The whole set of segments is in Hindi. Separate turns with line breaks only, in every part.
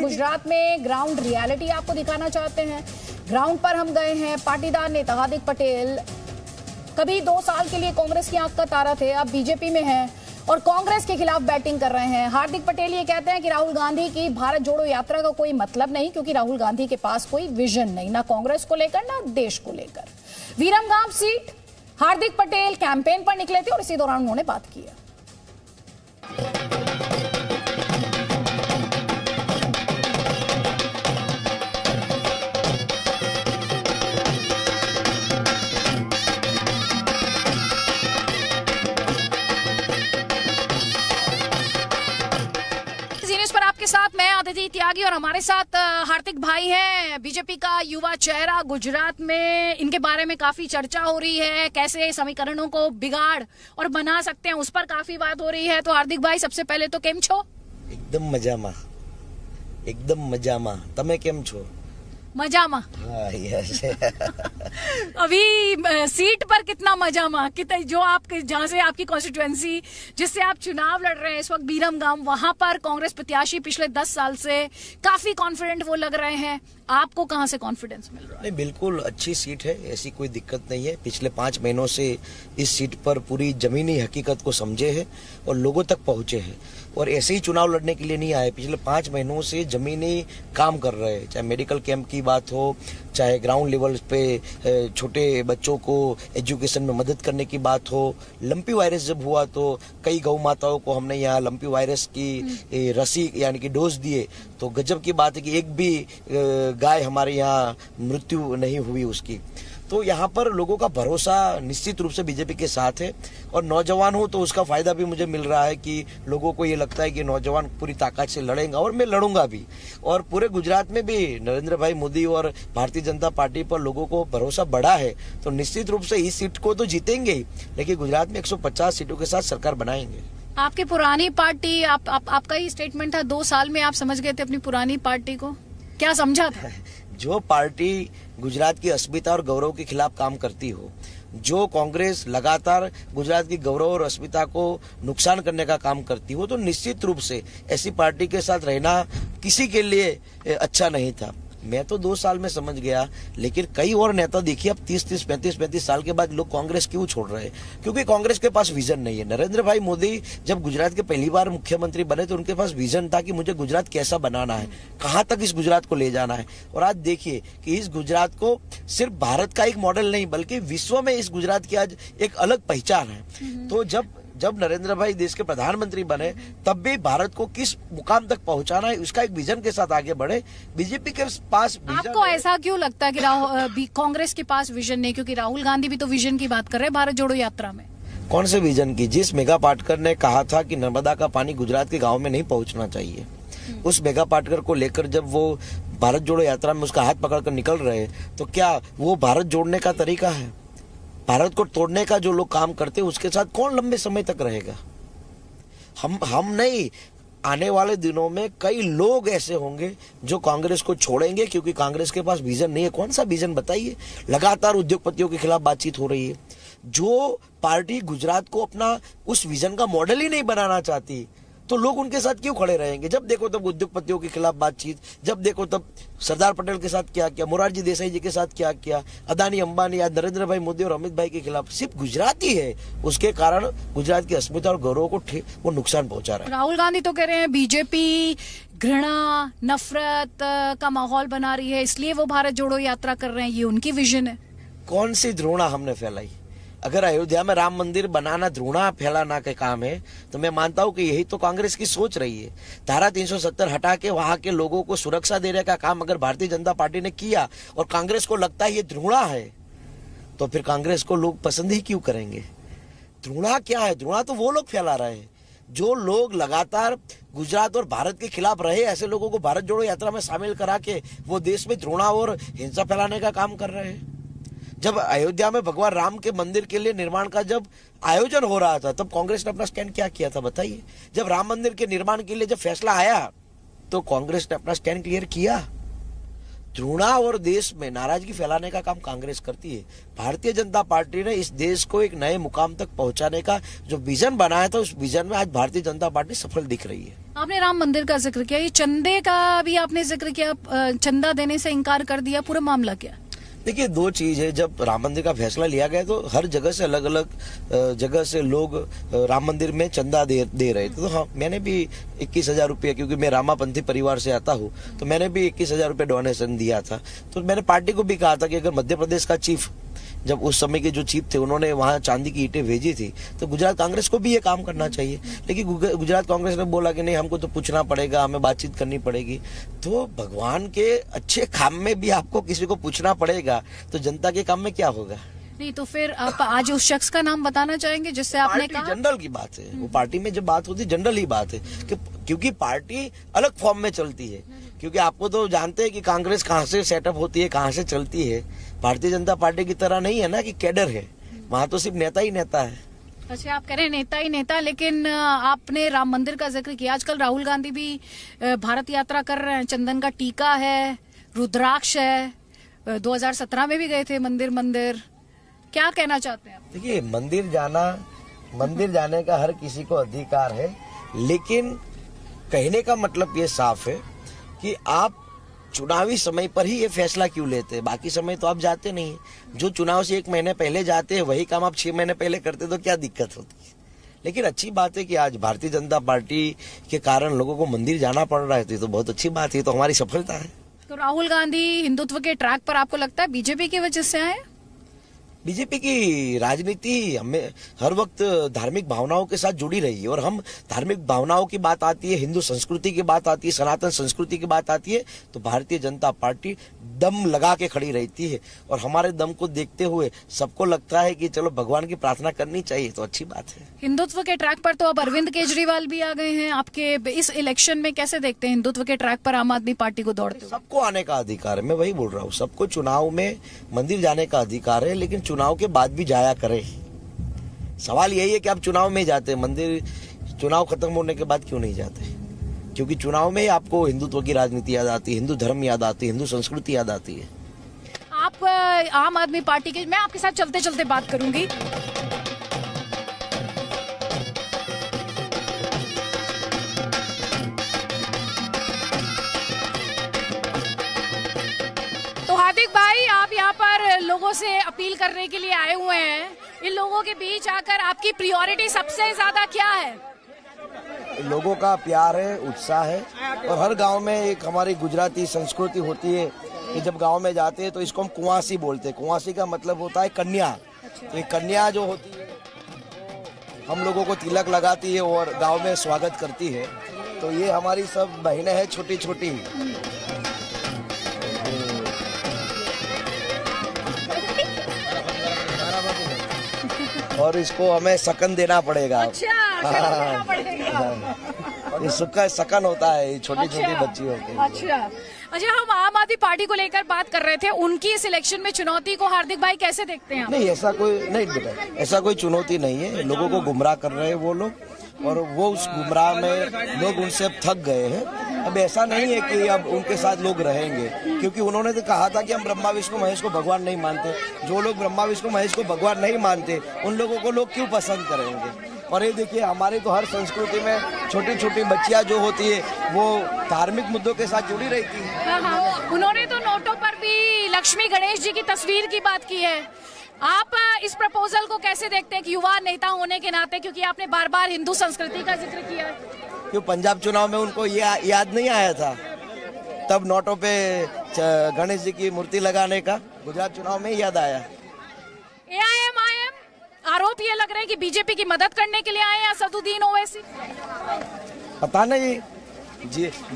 गुजरात में ग्राउंड रियलिटी आपको दिखाना चाहते हैं। ग्राउंड पर हम गए हैं। पाटीदार नेता हार्दिक पटेल कभी 2 साल के लिए कांग्रेस की आंख का तारा थे, अब बीजेपी में हैं और कांग्रेस के खिलाफ बैटिंग कर रहे हैं। हार्दिक पटेल ये कहते हैं कि राहुल गांधी की भारत जोड़ो यात्रा का कोई मतलब नहीं, क्योंकि राहुल गांधी के पास कोई विजन नहीं, ना कांग्रेस को लेकर ना देश को लेकर। वीरमगाम सीट हार्दिक पटेल कैंपेन पर निकले थे और इसी दौरान उन्होंने बात की है। पर आपके साथ मैं अदिति त्यागी और हमारे साथ हार्दिक भाई हैं, बीजेपी का युवा चेहरा। गुजरात में इनके बारे में काफी चर्चा हो रही है, कैसे समीकरणों को बिगाड़ और बना सकते हैं, उस पर काफी बात हो रही है। तो हार्दिक भाई, सबसे पहले तो केम छो?
एकदम मजामा। तमे केम छो?
मजामा।
हाँ, यस।
अभी सीट पर कितना मजामा, कितना जो आप जहाँ से आपकी कॉन्स्टिट्यूएंसी जिससे आप चुनाव लड़ रहे हैं इस वक्त, बीरमगाम, वहां पर कांग्रेस प्रत्याशी पिछले 10 साल से काफी कॉन्फिडेंट वो लग रहे हैं। आपको कहां से कॉन्फिडेंस मिल रहा है?
नहीं, बिल्कुल अच्छी सीट है, ऐसी कोई दिक्कत नहीं है। पिछले 5 महीनों से इस सीट पर पूरी जमीनी हकीकत को समझे हैं और लोगों तक पहुंचे हैं और ऐसे ही चुनाव लड़ने के लिए नहीं आए। पिछले 5 महीनों से जमीनी काम कर रहे हैं, चाहे मेडिकल कैंप की बात हो, चाहे ग्राउंड लेवल पे छोटे बच्चों को एजुकेशन में मदद करने की बात हो। लंपी वायरस जब हुआ तो कई गौ माताओं को हमने यहाँ लंपी वायरस की रसी यानी कि डोज दिए, तो गजब की बात है कि एक भी गाय हमारे यहाँ मृत्यु नहीं हुई उसकी। तो यहाँ पर लोगों का भरोसा निश्चित रूप से बीजेपी के साथ है और नौजवान हूँ तो उसका फायदा भी मुझे मिल रहा है कि लोगों को ये लगता है कि नौजवान पूरी ताकत से लड़ेंगे और मैं लड़ूंगा भी। और पूरे गुजरात में भी नरेंद्र भाई मोदी और भारतीय जनता पार्टी पर लोगों को भरोसा बढ़ा है, तो निश्चित रूप से इस सीट को तो जीतेंगे ही, लेकिन गुजरात में 150 सीटों के साथ सरकार बनाएंगे।
आपकी पुरानी पार्टी, आपका ही स्टेटमेंट था, 2 साल में आप समझ गए थे अपनी पुरानी पार्टी को, क्या समझा था?
जो पार्टी गुजरात की अस्मिता और गौरव के खिलाफ काम करती हो, जो कांग्रेस लगातार गुजरात की गौरव और अस्मिता को नुकसान करने का काम करती हो, तो निश्चित रूप से ऐसी पार्टी के साथ रहना किसी के लिए अच्छा नहीं था। मैं तो 2 साल में समझ गया, लेकिन कई और नेता देखिए अब 30-30, 35-35 साल के बाद लोग कांग्रेस क्यों छोड़ रहे हैं? क्योंकि कांग्रेस के पास विजन नहीं है। नरेंद्र भाई मोदी जब गुजरात के पहली बार मुख्यमंत्री बने तो उनके पास विजन था कि मुझे गुजरात कैसा बनाना है, कहां तक इस गुजरात को ले जाना है। और आज देखिए कि इस गुजरात को सिर्फ भारत का एक मॉडल नहीं बल्कि विश्व में इस गुजरात की आज एक अलग पहचान है। तो जब नरेंद्र भाई देश के प्रधानमंत्री बने तब भी भारत को किस मुकाम तक पहुंचाना है उसका एक विजन के साथ आगे बढ़े। बीजेपी के पास विजन
आपको ऐसा क्यों लगता है कि कांग्रेस के पास विजन नहीं? क्योंकि राहुल गांधी भी तो विजन की बात कर रहे हैं भारत जोड़ो यात्रा में।
कौन से विजन की? जिस मेगा पाटकर ने कहा था कि नर्मदा का पानी गुजरात के गाँव में नहीं पहुँचना चाहिए, उस मेगा पाटकर को लेकर जब वो भारत जोड़ो यात्रा में उसका हाथ पकड़कर निकल रहे, तो क्या वो भारत जोड़ने का तरीका है? भारत को तोड़ने का जो लोग काम करते हैं उसके साथ कौन लंबे समय तक रहेगा? हम नहीं, आने वाले दिनों में कई लोग ऐसे होंगे जो कांग्रेस को छोड़ेंगे क्योंकि कांग्रेस के पास विजन नहीं है। कौन सा विजन बताइए? लगातार उद्योगपतियों के खिलाफ बातचीत हो रही है। जो पार्टी गुजरात को अपना उस विजन का मॉडल ही नहीं बनाना चाहती, तो लोग उनके साथ क्यों खड़े रहेंगे? जब देखो तब उद्योगपतियों के खिलाफ बातचीत, जब देखो तब सरदार पटेल के साथ क्या किया, मोरारजी देसाई जी के साथ क्या किया, अदानी अंबानी या नरेंद्र भाई मोदी और अमित भाई के खिलाफ। सिर्फ गुजराती है, उसके कारण गुजरात की अस्मिता और गौरव को वो नुकसान पहुंचा रहा है।
राहुल गांधी तो कह रहे हैं बीजेपी घृणा नफरत का माहौल बना रही है, इसलिए वो भारत जोड़ो यात्रा कर रहे हैं, ये उनकी विजन है।
कौन सी घृणा हमने फैलाई? अगर अयोध्या में राम मंदिर बनाना घृणा फैलाना का काम है तो मैं मानता हूं कि यही तो कांग्रेस की सोच रही है। धारा 370 हटा के वहां के लोगों को सुरक्षा देने का काम अगर भारतीय जनता पार्टी ने किया और कांग्रेस को लगता है ये घृणा है, तो फिर कांग्रेस को लोग पसंद ही क्यों करेंगे? घृणा क्या है? घृणा तो वो लोग फैला रहे हैं जो लोग लगातार गुजरात और भारत के खिलाफ रहे। ऐसे लोगों को भारत जोड़ो यात्रा में शामिल करा के वो देश में घृणा और हिंसा फैलाने का काम कर रहे हैं। जब अयोध्या में भगवान राम के मंदिर के लिए निर्माण का जब आयोजन हो रहा था तब कांग्रेस ने अपना स्टैंड क्या किया था बताइए? जब राम मंदिर के निर्माण के लिए जब फैसला आया तो कांग्रेस ने अपना स्टैंड क्लियर किया। चुनाव और देश में नाराजगी फैलाने का काम कांग्रेस करती है। भारतीय जनता पार्टी ने इस देश को एक नए मुकाम तक पहुंचाने का जो विजन बनाया था, उस विजन में आज भारतीय जनता पार्टी सफल दिख रही है।
आपने राम मंदिर का जिक्र किया, ये चंदे का भी आपने जिक्र किया, चंदा देने से इनकार कर दिया, पूरा मामला क्या?
देखिए, दो चीज है। जब राम मंदिर का फैसला लिया गया तो हर जगह से अलग अलग जगह से लोग राम मंदिर में चंदा दे रहे थे। तो हाँ, मैंने भी 21,000 रुपये, क्योंकि मैं रामापंथी परिवार से आता हूँ, तो मैंने भी 21,000 रुपये डोनेशन दिया था। तो मैंने पार्टी को भी कहा था कि अगर मध्य प्रदेश का चीफ, जब उस समय के जो चीफ थे, उन्होंने वहां चांदी की ईंटें भेजी थी, तो गुजरात कांग्रेस को भी ये काम करना चाहिए। लेकिन गुजरात कांग्रेस ने बोला कि नहीं, हमको तो पूछना पड़ेगा, हमें बातचीत करनी पड़ेगी। तो भगवान के अच्छे काम में भी आपको किसी को पूछना पड़ेगा, तो जनता के काम में क्या होगा?
नहीं तो फिर आप आज उस शख्स का नाम बताना चाहेंगे जिससे आपने कहा?
जनरल की बात है वो, पार्टी में जब बात होती है जनरल ही बात है कि क्योंकि पार्टी अलग फॉर्म में चलती है। क्योंकि आपको तो जानते हैं कि कांग्रेस कहाँ से सेटअप होती है, कहाँ से चलती है। भारतीय जनता पार्टी की तरह नहीं है ना कि कैडर है, वहाँ तो सिर्फ नेता ही नेता है।
अच्छा, आप कह रहे हैं नेता ही नेता, लेकिन आपने राम मंदिर का जिक्र किया। आजकल राहुल गांधी भी भारत यात्रा कर रहे हैं, चंदन का टीका है, रुद्राक्ष है, 2017 में भी गए थे मंदिर। क्या कहना चाहते हैं आप?
देखिए, मंदिर जाने का हर किसी को अधिकार है, लेकिन कहने का मतलब ये साफ है कि आप चुनावी समय पर ही ये फैसला क्यों लेते हैं? बाकी समय तो आप जाते नहीं है। जो चुनाव से 1 महीने पहले जाते हैं, वही काम आप 6 महीने पहले करते तो क्या दिक्कत होती है? लेकिन अच्छी बात है कि आज भारतीय जनता पार्टी के कारण लोगों को मंदिर जाना पड़ रहा है, तो बहुत अच्छी बात है, तो हमारी सफलता है।
तो राहुल गांधी हिंदुत्व के ट्रैक पर आपको लगता है बीजेपी की वजह से आए?
बीजेपी की राजनीति हमें हर वक्त धार्मिक भावनाओं के साथ जुड़ी रही है, और हम धार्मिक भावनाओं की बात आती है, हिंदू संस्कृति की बात आती है, सनातन संस्कृति की बात आती है, तो भारतीय जनता पार्टी दम लगा के खड़ी रहती है। और हमारे दम को देखते हुए सबको लगता है कि चलो भगवान की प्रार्थना करनी चाहिए, तो अच्छी बात है।
हिंदुत्व के ट्रैक पर तो अब अरविंद केजरीवाल भी आ गए हैं। आपके इस इलेक्शन में कैसे देखते हैं हिंदुत्व के ट्रैक पर आम आदमी पार्टी को दौड़ते?
सबको आने का अधिकार है, मैं वही बोल रहा हूँ। सबको चुनाव में मंदिर जाने का अधिकार है, लेकिन चुनाव के बाद भी जाया करे। सवाल यही है कि आप चुनाव में जाते हैं, मंदिर चुनाव खत्म होने के बाद क्यों नहीं जाते? क्योंकि चुनाव में ही आपको हिंदुत्व की राजनीति याद आती है, हिंदू धर्म याद आती है, हिंदू संस्कृति याद आती है।
आप आम आदमी पार्टी के, मैं आपके साथ चलते चलते बात करूंगी। तो हार्दिक भाई, आप यहाँ पर लोगों से अपील करने के लिए आए हुए हैं। इन लोगों के बीच आकर आपकी प्रायोरिटी सबसे ज्यादा क्या है?
लोगों का प्यार है, उत्साह है, और हर गांव में एक हमारी गुजराती संस्कृति होती है कि जब गांव में जाते हैं तो इसको हम कुंवासी बोलते हैं। कुंवासी का मतलब होता है कन्या। तो ये कन्या जो होती है हम लोगों को तिलक लगाती है और गांव में स्वागत करती है। तो ये हमारी सब बहनें हैं, छोटी छोटी, और इसको हमें सकन देना पड़ेगा।
अच्छा, देना पड़ेगा।
ये सकन होता है, छोटी छोटी बच्ची होती है।
अच्छा, हम आम आदमी पार्टी को लेकर बात कर रहे थे, उनकी इस इलेक्शन में चुनौती को हार्दिक भाई कैसे देखते हैं?
नहीं, ऐसा कोई चुनौती नहीं है। लोगों को गुमराह कर रहे हैं वो लोग, और वो उस गुमराह में लोग उनसे थक गए हैं। अब ऐसा नहीं है कि अब उनके साथ लोग रहेंगे, क्योंकि उन्होंने तो कहा था कि हम ब्रह्मा विष्णु महेश को भगवान नहीं मानते। जो लोग ब्रह्मा विष्णु महेश को भगवान नहीं मानते, उन लोगों को लोग क्यों पसंद करेंगे? और ये देखिए, हमारे तो हर संस्कृति में छोटी छोटी बच्चियां जो होती है वो धार्मिक मुद्दों के साथ जुड़ी रहती है।
उन्होंने तो नोटों पर भी लक्ष्मी गणेश जी की तस्वीर की बात की है। आप इस प्रपोजल को कैसे देखते हैं कि युवा नेता होने के नाते, क्योंकि आपने बार बार हिंदू संस्कृति का जिक्र किया?
क्यों पंजाब चुनाव में उनको ये याद नहीं आया था? तब नोटों पे गणेश जी की मूर्ति लगाने का गुजरात चुनाव में याद आया।
AIM आरोप ये लग रहे हैं कि बीजेपी की मदद करने के लिए आए हैं असदुद्दीन ओवैसी।
पता नहीं,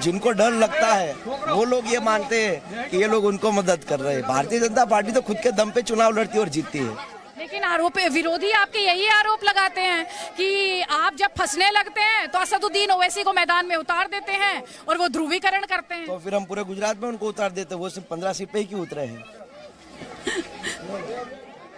जिनको डर लगता है वो लोग ये मानते हैं कि ये लोग उनको मदद कर रहे हैं। भारतीय जनता पार्टी तो खुद के दम पे चुनाव लड़ती है और जीतती है।
लेकिन आरोप विरोधी आपके यही आरोप लगाते हैं कि आप जब फंसने लगते हैं तो असदुद्दीन ओवैसी को मैदान में उतार देते हैं और वो ध्रुवीकरण करते हैं।
तो फिर हम पूरे गुजरात में उनको उतार देते हैं, वो सिर्फ 15 सीट पे ही क्यों उतरे हैं?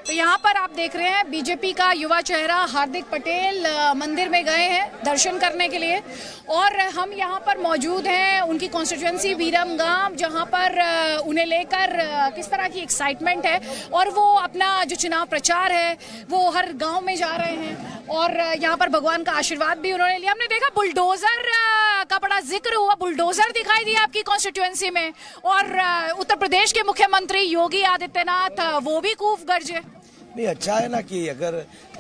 तो यहाँ पर आप देख रहे हैं बीजेपी का युवा चेहरा हार्दिक पटेल मंदिर में गए हैं दर्शन करने के लिए, और हम यहाँ पर मौजूद हैं उनकी कॉन्स्टिट्यूएंसी विरमगाम, जहाँ पर उन्हें लेकर किस तरह की एक्साइटमेंट है, और वो अपना जो चुनाव प्रचार है वो हर गांव में जा रहे हैं, और यहाँ पर भगवान का आशीर्वाद भी उन्होंने लिया। हमने देखा बुलडोजर का बड़ा जिक्र हुआ, बुलडोजर दिखाई दिया आपकी कॉन्स्टिट्यूएंसी में, और उत्तर प्रदेश के मुख्यमंत्री योगी आदित्यनाथ वो भी खूब गरजे।
नहीं, अच्छा है ना कि अगर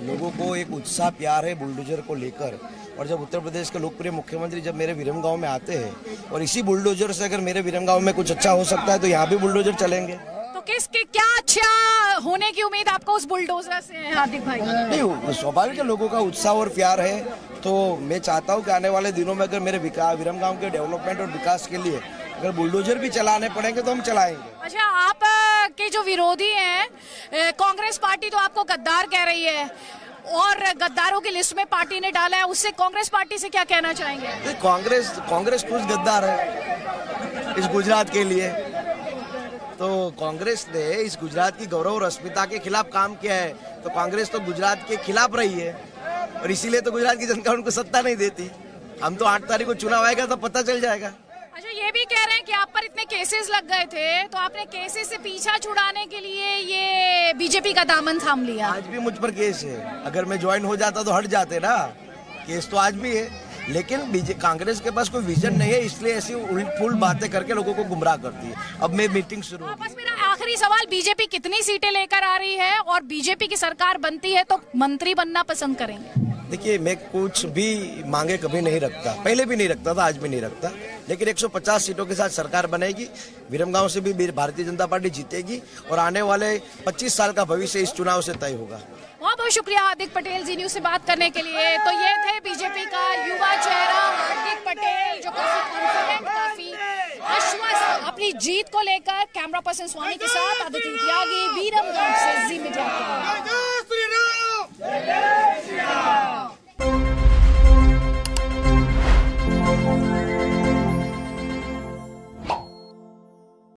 लोगों को एक उत्साह प्यार है बुलडोजर को लेकर, और जब उत्तर प्रदेश के लोकप्रिय मुख्यमंत्री जब मेरे विरमगांव में आते हैं और इसी बुलडोजर से अगर मेरे विरमगांव में कुछ अच्छा हो सकता है तो यहाँ भी बुलडोजर चलेंगे।
तो किसके क्या अच्छा होने की उम्मीद आपको उस बुलडोजर से है हार्दिक भाई?
नहीं, स्वाभाविक है, लोगों का उत्साह और प्यार है, तो मैं चाहता हूँ कि आने वाले दिनों में अगर मेरे विरमगांव के डेवलपमेंट और विकास के लिए अगर बुलडोजर भी चलाने पड़ेंगे तो हम चलाएंगे।
अच्छा, आप के जो विरोधी हैं, कांग्रेस पार्टी तो आपको गद्दार कह रही है और गद्दारों की लिस्ट में पार्टी ने डाला है, उससे कांग्रेस पार्टी से क्या कहना चाहेंगे?
कांग्रेस कुछ गद्दार है इस गुजरात के लिए, तो कांग्रेस ने इस गुजरात की गौरव और अस्मिता के खिलाफ काम किया है, तो कांग्रेस तो गुजरात के खिलाफ रही है और इसीलिए तो गुजरात की जनता उनको सत्ता नहीं देती। हम तो 8 तारीख को चुनाव आएगा तो पता चल जाएगा।
अच्छा, ये भी कह रहे हैं कि आप पर इतने केसेस लग गए थे तो आपने केसेस से पीछा छुड़ाने के लिए ये बीजेपी का दामन थाम लिया।
आज भी मुझ पर केस है, अगर मैं ज्वाइन हो जाता तो हट जाते ना, केस तो आज भी है, लेकिन कांग्रेस के पास कोई विजन नहीं है, इसलिए ऐसी उलट-फुलट बातें करके लोगों को गुमराह करती है। अब मैं मीटिंग शुरू होगी।
बस मेरा आखिरी सवाल, बीजेपी कितनी सीटें लेकर आ रही है और बीजेपी की सरकार बनती है तो मंत्री बनना पसंद करेंगे?
देखिए, मैं कुछ भी मांगे कभी नहीं रखता, पहले भी नहीं रखता था, आज भी नहीं रखता, लेकिन 150 सीटों के साथ सरकार बनेगी, विरमगांव से भी भारतीय जनता पार्टी जीतेगी और आने वाले 25 साल का भविष्य इस चुनाव से तय होगा।
बहुत बहुत शुक्रिया हार्दिक पटेल जी न्यूज से बात करने के लिए। तो ये थे बीजेपी का युवा चेहरा हार्दिक पटेल, जो काफी कॉन्फिडेंट, काफी आश्वस्त अपनी जीत को लेकर। कैमरा पर्सन स्वामी के साथ अदिति त्यागी, विरमगांव से जी मीडिया।